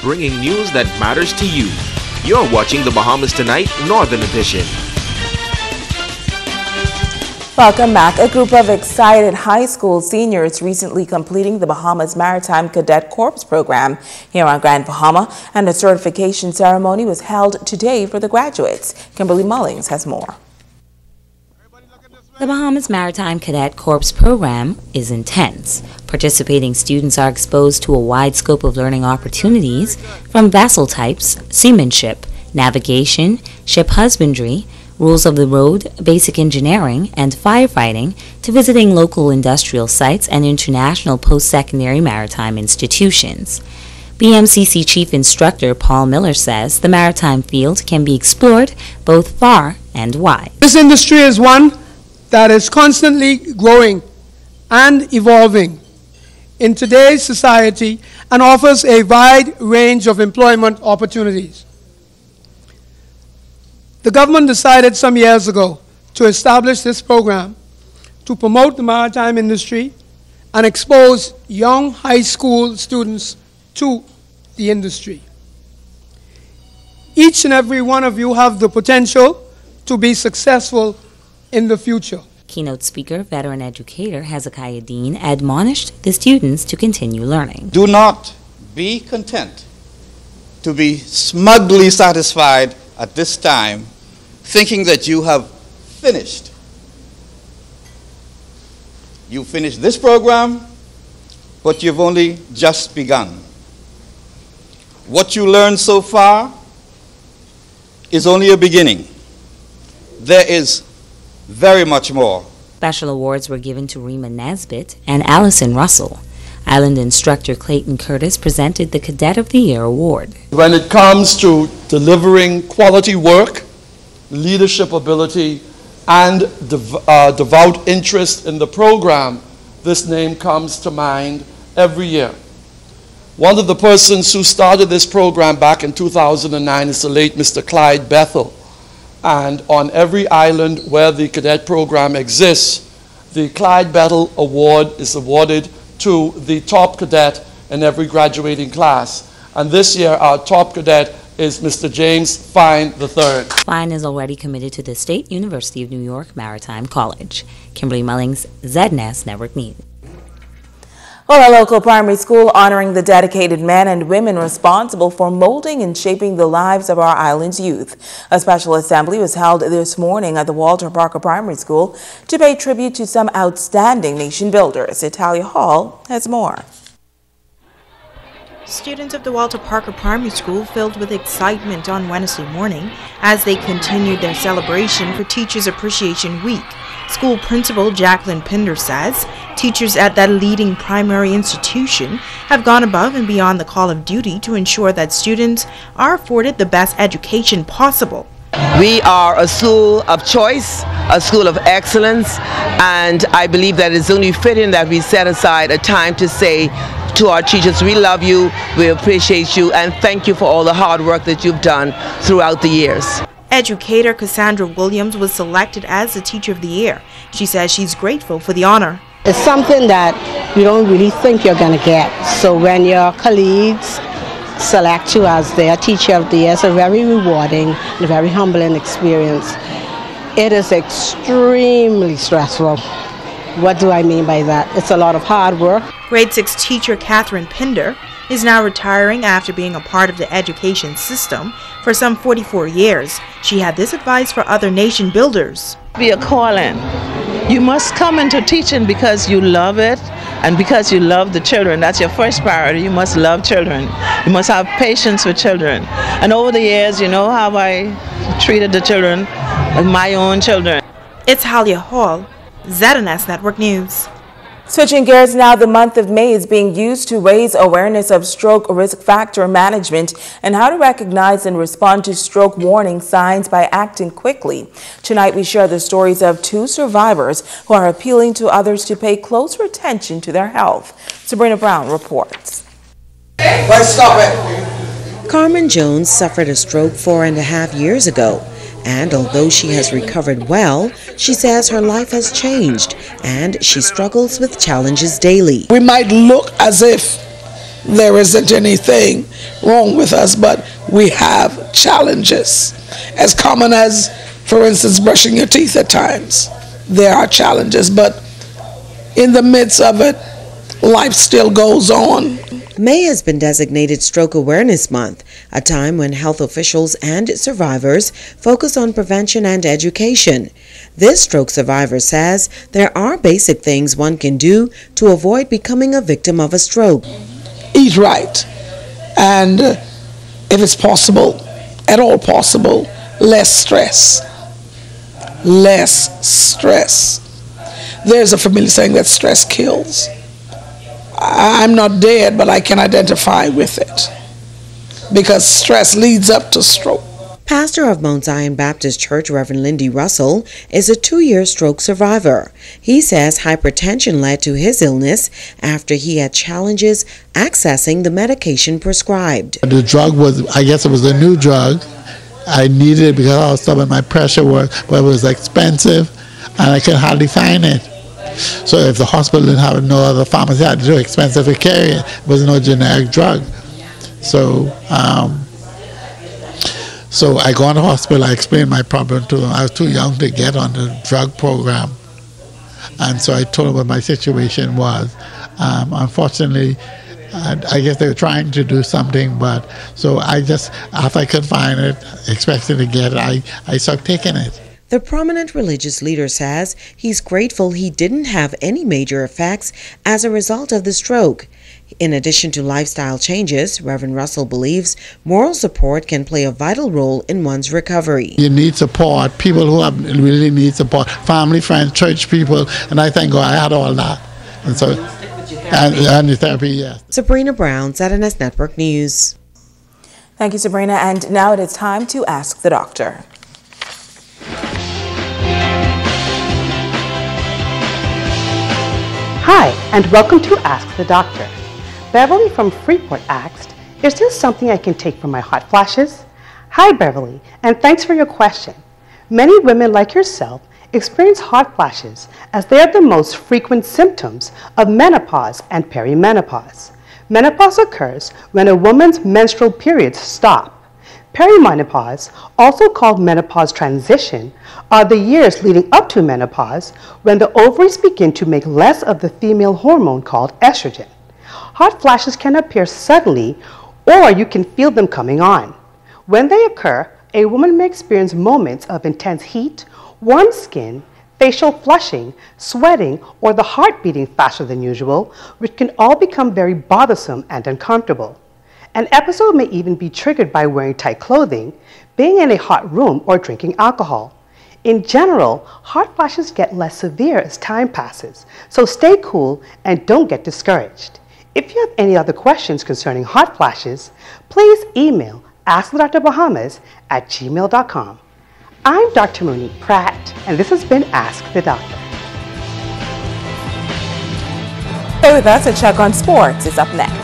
bringing news that matters to you. You're watching the Bahamas Tonight Northern Edition. Welcome back. A group of excited high school seniors recently completing the Bahamas Maritime Cadet Corps program here on Grand Bahama, and a certification ceremony was held today for the graduates. Kimberly Mullings has more. The Bahamas Maritime Cadet Corps program is intense. Participating students are exposed to a wide scope of learning opportunities, from vessel types, seamanship, navigation, ship husbandry, rules of the road, basic engineering, and firefighting, to visiting local industrial sites and international post-secondary maritime institutions. BMCC Chief Instructor Paul Miller says the maritime field can be explored both far and wide. This industry is one that is constantly growing and evolving in today's society and offers a wide range of employment opportunities. The government decided some years ago to establish this program to promote the maritime industry and expose young high school students to the industry. Each and every one of you have the potential to be successful in the future. Keynote speaker, veteran educator Hezekiah Dean admonished the students to continue learning. Do not be content to be smugly satisfied at this time, thinking that you have finished. You finished this program, but you've only just begun. What you learned so far is only a beginning. There is very much more. Special awards were given to Rima Nesbitt and Allison Russell. Island instructor Clayton Curtis presented the Cadet of the Year award. When it comes to delivering quality work, leadership ability, and devout interest in the program, this name comes to mind every year. One of the persons who started this program back in 2009 is the late Mr. Clyde Bethel. And on every island where the cadet program exists, the Clyde Bethel Award is awarded to the top cadet in every graduating class. And this year, our top cadet is Mr. James Fine III. Fine is already committed to the State University of New York Maritime College. Kimberly Mullings, ZNS Network News. Well, a local primary school honoring the dedicated men and women responsible for molding and shaping the lives of our island's youth. A special assembly was held this morning at the Walter Parker Primary School to pay tribute to some outstanding nation builders. Italia Hall has more. Students of the Walter Parker Primary School filled with excitement on Wednesday morning as they continued their celebration for Teachers Appreciation Week. School Principal Jacqueline Pinder says teachers at that leading primary institution have gone above and beyond the call of duty to ensure that students are afforded the best education possible. We are a school of choice, a school of excellence, and I believe that it's only fitting that we set aside a time to say to our teachers, we love you, we appreciate you, and thank you for all the hard work that you've done throughout the years. Educator Cassandra Williams was selected as the Teacher of the Year. She says she's grateful for the honor. It's something that you don't really think you're going to get. So when your colleagues select you as their Teacher of the Year, it's a very rewarding and a very humbling experience. It is extremely stressful. What do I mean by that? It's a lot of hard work. Grade 6 teacher Catherine Pinder is now retiring after being a part of the education system for some 44 years. She had this advice for other nation builders. Be a calling. You must come into teaching because you love it and because you love the children. That's your first priority. You must love children. You must have patience with children. And over the years, you know how I treated the children as my own children. It's Halia Hall, ZNS Network News. Switching gears now, the month of May is being used to raise awareness of stroke risk factor management and how to recognize and respond to stroke warning signs by acting quickly. Tonight we share the stories of 2 survivors who are appealing to others to pay closer attention to their health. Sabrina Brown reports. Stop it. Carmen Jones suffered a stroke 4.5 years ago. And although she has recovered well, she says her life has changed and she struggles with challenges daily. We might look as if there isn't anything wrong with us, but we have challenges. As common as, for instance, brushing your teeth at times. There are challenges, but in the midst of it, life still goes on. May has been designated Stroke Awareness Month, a time when health officials and survivors focus on prevention and education. This stroke survivor says there are basic things one can do to avoid becoming a victim of a stroke. Eat right, and if it's possible, at all possible, less stress. Less stress. There's a familiar saying that stress kills. I'm not dead, but I can identify with it because stress leads up to stroke. Pastor of Mount Zion Baptist Church, Reverend Lindy Russell, is a 2-year stroke survivor. He says hypertension led to his illness after he had challenges accessing the medication prescribed. The drug was, I guess it was a new drug. I needed it because I was stopping my pressure work, but it was expensive and I could hardly find it. So if the hospital didn't have no other pharmacy, it was too expensive to carry it. It was no generic drug. So so I go in the hospital, I explained my problem to them. I was too young to get on the drug program. And so I told them what my situation was. Unfortunately, I guess they were trying to do something, but so I just, after I could find it, expecting to get it, I started taking it. The prominent religious leader says he's grateful he didn't have any major effects as a result of the stroke. In addition to lifestyle changes, Reverend Russell believes moral support can play a vital role in one's recovery. You need support, people who really need support, family, friends, church people, and I thank God I had all that. And so, and the therapy, yes. Sabrina Brown, ZNS Network News. Thank you, Sabrina. And now it is time to Ask the Doctor. Hi, and welcome to Ask the Doctor. Beverly from Freeport asked, is there something I can take for my hot flashes? Hi, Beverly, and thanks for your question. Many women like yourself experience hot flashes as they are the most frequent symptoms of menopause and perimenopause. Menopause occurs when a woman's menstrual periods stop. Perimenopause, also called menopause transition, are the years leading up to menopause when the ovaries begin to make less of the female hormone called estrogen. Hot flashes can appear suddenly, or you can feel them coming on. When they occur, a woman may experience moments of intense heat, warm skin, facial flushing, sweating, or the heart beating faster than usual, which can all become very bothersome and uncomfortable. An episode may even be triggered by wearing tight clothing, being in a hot room, or drinking alcohol. In general, hot flashes get less severe as time passes, so stay cool and don't get discouraged. If you have any other questions concerning hot flashes, please email askthedrbahamas@gmail.com. I'm Dr. Monique Pratt, and this has been Ask the Doctor. Stay with us, a check on sports is up next.